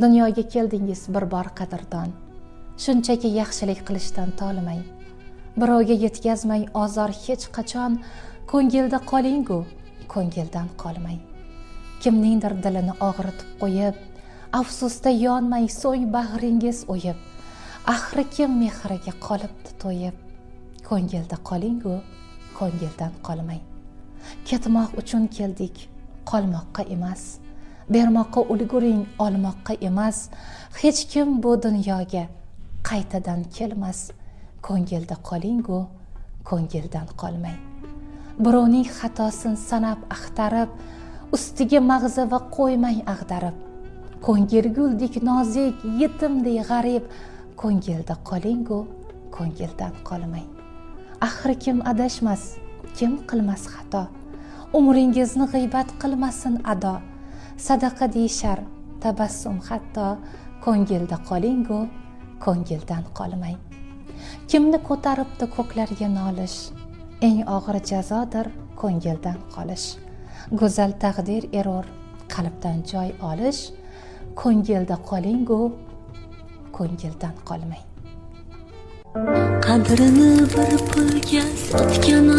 Dunyoga keldingiz bir bor qadrdon, shunchaki yaxshilik qilishdan tolimang. Birovga yetkazmay ozor hech qachon, ko'ngilda qoling-ku, ko'ngildan qolmang. Kimningdir dilini og'ritib qo'yib, afsusda yonmay so'ng bag'ringiz o'yib, axri kim mehriga qolibdi to'yib. Ko'ngilda qoling-ku, ko'ngildan qolmang. Ketmoq uchun keldik, qolmoqqa emas. Bermoqqa ulguring, olmoqqa emas. Hech kim bu dunyoga qaytadan kelmas. Ko'ngilda qoling-ku, ko'ngildan qolmang. Birovning xatosin sanab axtarib, ustiga mag'zava qo'ymang ag'darib. Ko'ngil guldek nozik, yetimdek g'arib. Ko'ngilda qoling-ku, ko'ngildan qolmang. Axir kim adashmas, kim qilmas xato. Umringizni g'iybat qilmasin ado. Sadaqa deyishar, tabassum hatto. Ko'ngilda qoling-ku, ko'ngildan qolmang. Kimni ko'taribdi ko'klarga nolish, eng og'ir jazodir ko'ngildan qolish. Go'zal taqdir erur, qalbdan joy olish. Ko'ngilda qoling-ku, ko'ngildan qolmang. Qadrini bir pulga sotgan